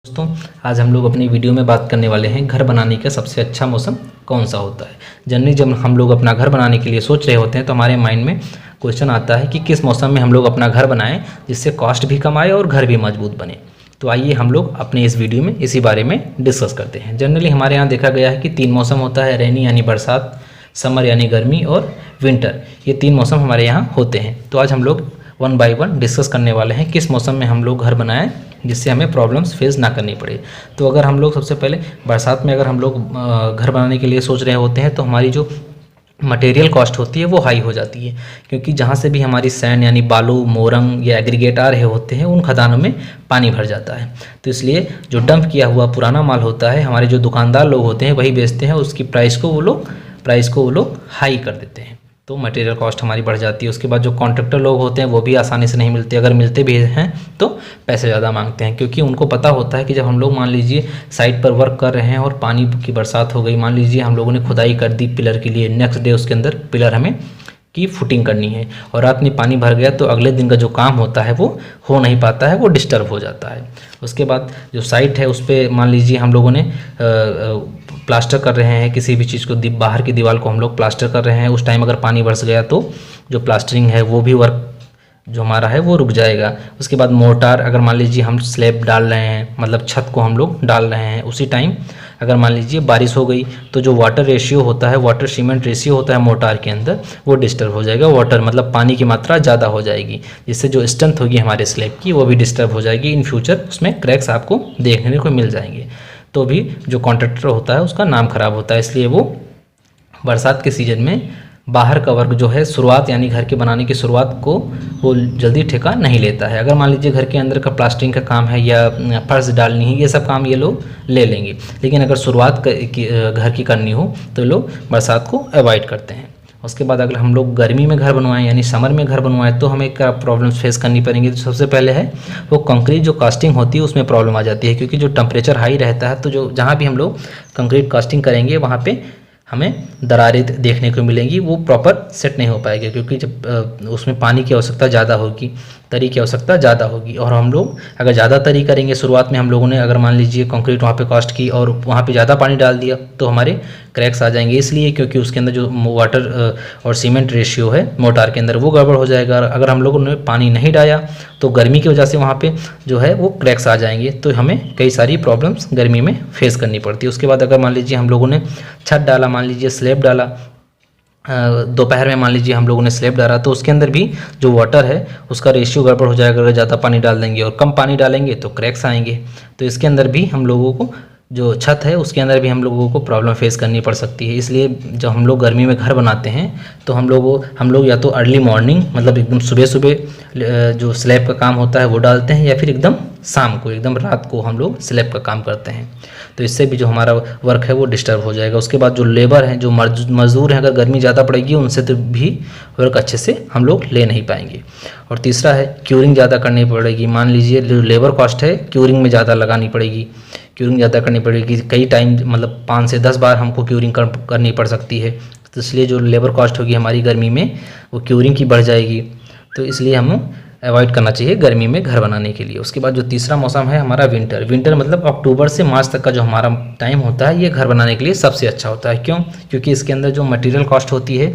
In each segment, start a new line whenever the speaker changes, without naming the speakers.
दोस्तों, आज हम लोग अपनी वीडियो में बात करने वाले हैं घर बनाने का सबसे अच्छा मौसम कौन सा होता है। जनरली जब हम लोग अपना घर बनाने के लिए सोच रहे होते हैं तो हमारे माइंड में क्वेश्चन आता है कि किस मौसम में हम लोग अपना घर बनाएं जिससे कॉस्ट भी कम आए और घर भी मजबूत बने। तो आइए हम लोग अपने इस वीडियो में इसी बारे में डिस्कस करते हैं। जनरली हमारे यहाँ देखा गया है कि 3 मौसम होता है, रेनी यानी बरसात, समर यानी गर्मी और विंटर। ये 3 मौसम हमारे यहाँ होते हैं। तो आज हम लोग 1 बाय 1 डिस्कस करने वाले हैं किस मौसम में हम लोग घर बनाएं जिससे हमें प्रॉब्लम्स फेस ना करनी पड़े। तो अगर हम लोग सबसे पहले बरसात में अगर हम लोग घर बनाने के लिए सोच रहे होते हैं तो हमारी जो मटेरियल कॉस्ट होती है वो हाई हो जाती है, क्योंकि जहाँ से भी हमारी सैंड यानी बालू, मोरंग या एग्रीगेट आ रहे होते हैं उन खदानों में पानी भर जाता है। तो इसलिए जो डंप किया हुआ पुराना माल होता है, हमारे जो दुकानदार लोग होते हैं वही बेचते हैं, उसकी प्राइस को वो लोग हाई कर देते हैं। तो मटेरियल कॉस्ट हमारी बढ़ जाती है। उसके बाद जो कॉन्ट्रैक्टर लोग होते हैं वो भी आसानी से नहीं मिलते, अगर मिलते भी हैं तो पैसे ज़्यादा मांगते हैं, क्योंकि उनको पता होता है कि जब हम लोग मान लीजिए साइट पर वर्क कर रहे हैं और पानी की बरसात हो गई, मान लीजिए हम लोगों ने खुदाई कर दी पिलर के लिए, नेक्स्ट डे उसके अंदर पिलर हमें की फुटिंग करनी है और रात में पानी भर गया तो अगले दिन का जो काम होता है वो हो नहीं पाता है, वो डिस्टर्ब हो जाता है। उसके बाद जो साइट है उस पर मान लीजिए हम लोगों ने प्लास्टर कर रहे हैं किसी भी चीज़ को, बाहर की दीवार को हम लोग प्लास्टर कर रहे हैं, उस टाइम अगर पानी बरस गया तो जो प्लास्टरिंग है वो भी वर्क जो हमारा है वो रुक जाएगा। उसके बाद मोर्टार, अगर मान लीजिए हम स्लैब डाल रहे हैं, मतलब छत को हम लोग डाल रहे हैं, उसी टाइम अगर मान लीजिए बारिश हो गई तो जो वाटर रेशियो होता है, वाटर सीमेंट रेशियो होता है मोर्टार के अंदर, वो डिस्टर्ब हो जाएगा। वाटर मतलब पानी की मात्रा ज़्यादा हो जाएगी, जिससे जो स्ट्रेंथ होगी हमारे स्लैब की वो भी डिस्टर्ब हो जाएगी। इन फ्यूचर उसमें क्रैक्स आपको देखने को मिल जाएंगे, तो भी जो कॉन्ट्रैक्टर होता है उसका नाम खराब होता है। इसलिए वो बरसात के सीज़न में बाहर का वर्क जो है शुरुआत यानी घर के बनाने की शुरुआत को वो जल्दी ठेका नहीं लेता है। अगर मान लीजिए घर के अंदर का प्लास्टरिंग का काम है या फर्श डालनी है, ये सब काम ये लोग ले लेंगे, लेकिन अगर शुरुआत घर की करनी हो तो लोग बरसात को अवॉइड करते हैं। उसके बाद अगर हम लोग गर्मी में घर बनवाएं यानी समर में घर बनवाएं तो हमें क्या प्रॉब्लम्स फेस करनी पड़ेंगी। तो सबसे पहले है वो कंक्रीट जो कास्टिंग होती है उसमें प्रॉब्लम आ जाती है, क्योंकि जो टेम्परेचर हाई रहता है तो जो जहाँ भी हम लोग कंक्रीट कास्टिंग करेंगे वहाँ पे हमें दरारें देखने को मिलेंगी, वो प्रॉपर सेट नहीं हो पाएगी, क्योंकि जब उसमें पानी की आवश्यकता ज़्यादा होगी, तरी की आवश्यकता ज़्यादा होगी। और हम लोग अगर ज़्यादा तरी करेंगे शुरुआत में, हम लोगों ने अगर मान लीजिए कंक्रीट वहाँ पे कास्ट की और वहाँ पे ज़्यादा पानी डाल दिया तो हमारे क्रैक्स आ जाएंगे, इसलिए क्योंकि उसके अंदर जो वाटर और सीमेंट रेशियो है मोटार के अंदर वो गड़बड़ हो जाएगा। अगर हम लोगों ने पानी नहीं डाला तो गर्मी की वजह से वहाँ पे जो है वो क्रैक्स आ जाएंगे, तो हमें कई सारी प्रॉब्लम्स गर्मी में फेस करनी पड़ती है। उसके बाद अगर मान लीजिए हम लोगों ने छत डाला, मान लीजिए स्लैब डाला, दोपहर में मान लीजिए हम लोगों ने स्लैब डाला, तो उसके अंदर भी जो वाटर है उसका रेशियो गड़बड़ हो जाएगा। अगर ज़्यादा पानी डाल देंगे और कम पानी डालेंगे तो क्रैक्स आएंगे। तो इसके अंदर भी हम लोगों को जो छत है उसके अंदर भी हम लोगों को प्रॉब्लम फेस करनी पड़ सकती है। इसलिए जब हम लोग गर्मी में घर बनाते हैं तो हम लोग या तो अर्ली मॉर्निंग मतलब एकदम सुबह सुबह जो स्लैब का काम होता है वो डालते हैं, या फिर एकदम शाम को एकदम रात को हम लोग स्लैब का काम करते हैं। तो इससे भी जो हमारा वर्क है वो डिस्टर्ब हो जाएगा। उसके बाद जो लेबर हैं, जो मजदूर हैं, अगर गर्मी ज़्यादा पड़ेगी उनसे तो भी वर्क अच्छे से हम लोग ले नहीं पाएंगे। और तीसरा है क्यूरिंग ज़्यादा करनी पड़ेगी। मान लीजिए जो लेबर कॉस्ट है क्यूरिंग में ज़्यादा लगानी पड़ेगी, क्यूरिंग ज़्यादा करनी पड़ेगी, कई टाइम मतलब 5 से 10 बार हमको क्यूरिंग करनी पड़ सकती है। तो इसलिए जो लेबर कॉस्ट होगी हमारी गर्मी में वो क्यूरिंग की बढ़ जाएगी, तो इसलिए हमें अवॉइड करना चाहिए गर्मी में घर बनाने के लिए। उसके बाद जो तीसरा मौसम है हमारा विंटर। विंटर मतलब अक्टूबर से मार्च तक का जो हमारा टाइम होता है ये घर बनाने के लिए सबसे अच्छा होता है। क्यों? क्योंकि इसके अंदर जो मटेरियल कॉस्ट होती है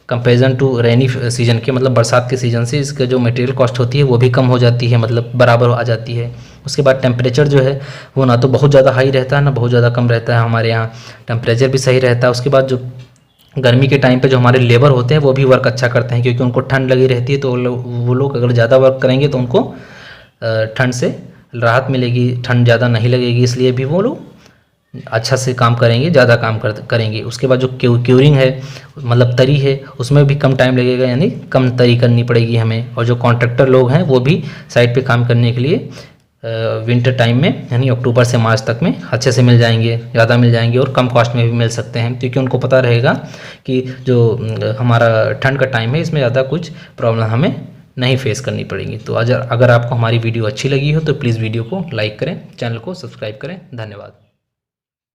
कंपेरिजन टू रेनी सीजन के, मतलब बरसात के सीज़न से इसका जो मटेरियल कॉस्ट होती है वो भी कम हो जाती है, मतलब बराबर आ जाती है। उसके बाद टेम्परेचर जो है वो ना तो बहुत ज़्यादा हाई रहता है ना बहुत ज़्यादा कम रहता है, हमारे यहाँ टेम्परेचर भी सही रहता है। उसके बाद जो गर्मी के टाइम पे जो हमारे लेबर होते हैं वो भी वर्क अच्छा करते हैं, क्योंकि उनको ठंड लगी रहती है, तो वो लोग अगर ज़्यादा वर्क करेंगे तो उनको ठंड से राहत मिलेगी, ठंड ज़्यादा नहीं लगेगी, इसलिए भी वो लोग अच्छा से काम करेंगे, ज़्यादा काम करेंगे। उसके बाद जो क्यूरिंग है मतलब तरी है उसमें भी कम टाइम लगेगा, यानी कम तरी करनी पड़ेगी हमें। और जो कॉन्ट्रैक्टर लोग हैं वो भी साइट पे काम करने के लिए विंटर टाइम में यानी अक्टूबर से मार्च तक में अच्छे से मिल जाएंगे, ज़्यादा मिल जाएंगे और कम कॉस्ट में भी मिल सकते हैं, क्योंकि उनको पता रहेगा कि जो हमारा ठंड का टाइम है इसमें ज़्यादा कुछ प्रॉब्लम हमें नहीं फेस करनी पड़ेगी। तो अगर आपको हमारी वीडियो अच्छी लगी हो तो प्लीज़ वीडियो को लाइक करें, चैनल को सब्सक्राइब करें। धन्यवाद।